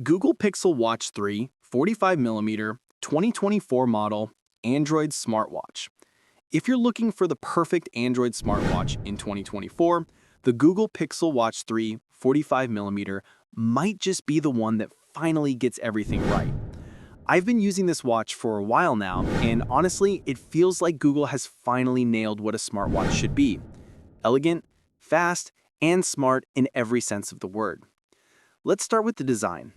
Google Pixel Watch 3 45mm 2024 model Android smartwatch. If you're looking for the perfect Android smartwatch in 2024, the Google Pixel Watch 3 45mm might just be the one that finally gets everything right. I've been using this watch for a while now, and honestly, it feels like Google has finally nailed what a smartwatch should be: elegant, fast, and smart in every sense of the word. Let's start with the design.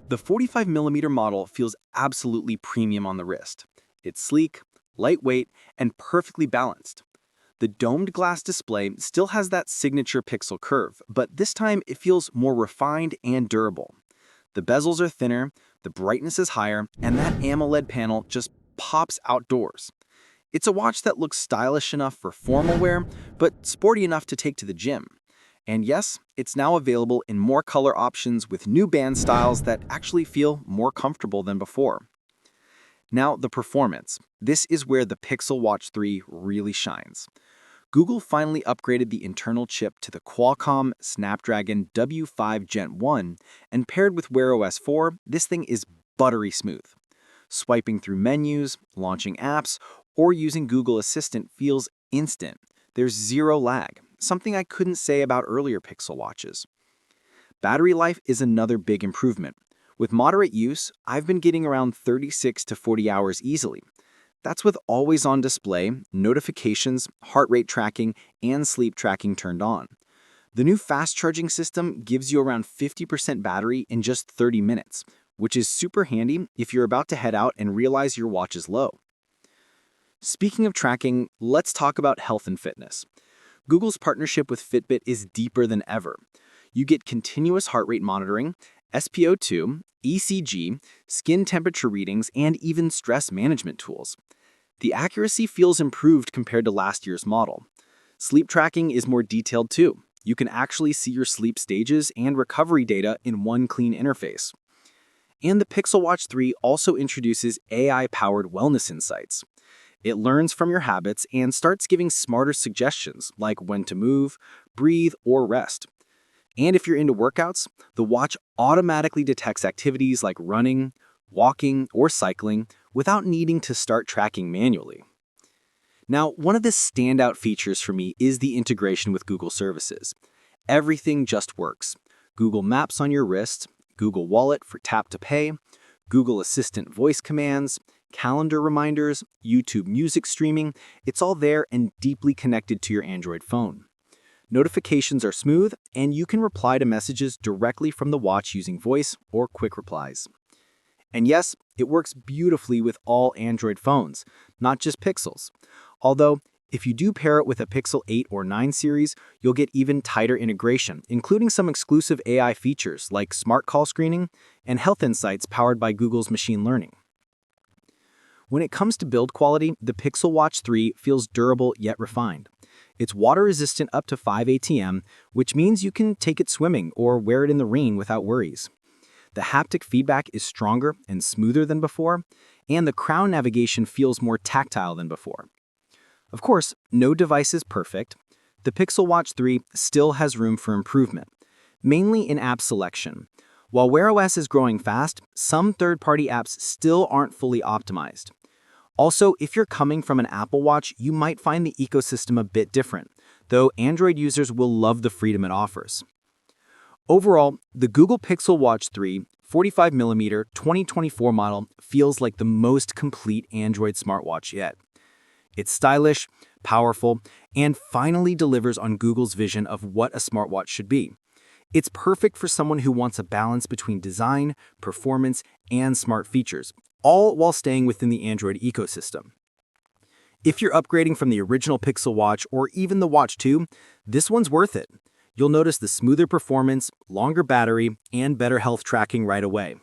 The 45mm model feels absolutely premium on the wrist. It's sleek, lightweight, and perfectly balanced. The domed glass display still has that signature pixel curve, but this time it feels more refined and durable. The bezels are thinner, the brightness is higher, and that AMOLED panel just pops outdoors. It's a watch that looks stylish enough for formal wear, but sporty enough to take to the gym. And yes, it's now available in more color options with new band styles that actually feel more comfortable than before. Now, the performance. This is where the Pixel Watch 3 really shines. Google finally upgraded the internal chip to the Qualcomm Snapdragon W5 Gen 1, and paired with Wear OS 4, this thing is buttery smooth. Swiping through menus, launching apps, or using Google Assistant feels instant. There's zero lag, something I couldn't say about earlier Pixel watches. Battery life is another big improvement. With moderate use, I've been getting around 36 to 40 hours easily. That's with always-on display, notifications, heart rate tracking, and sleep tracking turned on. The new fast charging system gives you around 50% battery in just 30 minutes, which is super handy if you're about to head out and realize your watch is low. Speaking of tracking, let's talk about health and fitness. Google's partnership with Fitbit is deeper than ever. You get continuous heart rate monitoring, SpO2, ECG, skin temperature readings, and even stress management tools. The accuracy feels improved compared to last year's model. Sleep tracking is more detailed too. You can actually see your sleep stages and recovery data in one clean interface. And the Pixel Watch 3 also introduces AI-powered wellness insights. It learns from your habits and starts giving smarter suggestions like when to move, breathe, or rest. And if you're into workouts, the watch automatically detects activities like running, walking, or cycling without needing to start tracking manually. Now, one of the standout features for me is the integration with Google services. Everything just works. Google Maps on your wrist, Google Wallet for tap to pay, Google Assistant voice commands, calendar reminders, YouTube music streaming. It's all there and deeply connected to your Android phone. Notifications are smooth, and you can reply to messages directly from the watch using voice or quick replies. And yes, it works beautifully with all Android phones, not just Pixels. Although, if you do pair it with a Pixel 8 or 9 series, you'll get even tighter integration, including some exclusive AI features like smart call screening and health insights powered by Google's machine learning. When it comes to build quality, the Pixel Watch 3 feels durable yet refined. It's water-resistant up to 5 ATM, which means you can take it swimming or wear it in the rain without worries. The haptic feedback is stronger and smoother than before, and the crown navigation feels more tactile than before. Of course, no device is perfect. The Pixel Watch 3 still has room for improvement, mainly in app selection. While Wear OS is growing fast, some third-party apps still aren't fully optimized. Also, if you're coming from an Apple Watch, you might find the ecosystem a bit different, though Android users will love the freedom it offers. Overall, the Google Pixel Watch 3 45mm 2024 model feels like the most complete Android smartwatch yet. It's stylish, powerful, and finally delivers on Google's vision of what a smartwatch should be. It's perfect for someone who wants a balance between design, performance, and smart features, all while staying within the Android ecosystem. If you're upgrading from the original Pixel Watch or even the Watch 2, this one's worth it. You'll notice the smoother performance, longer battery, and better health tracking right away.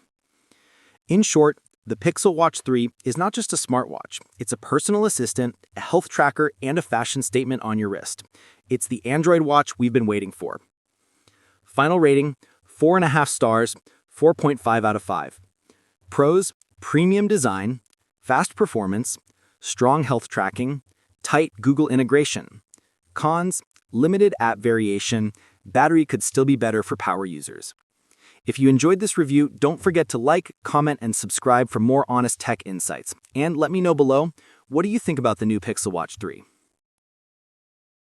In short, the Pixel Watch 3 is not just a smartwatch. It's a personal assistant, a health tracker, and a fashion statement on your wrist. It's the Android watch we've been waiting for. Final rating, 4.5 stars, 4.5 out of 5. Pros: premium design, fast performance, strong health tracking, tight Google integration. Cons: limited app variation, battery could still be better for power users. If you enjoyed this review, don't forget to like, comment, and subscribe for more honest tech insights. And let me know below, what do you think about the new Pixel Watch 3?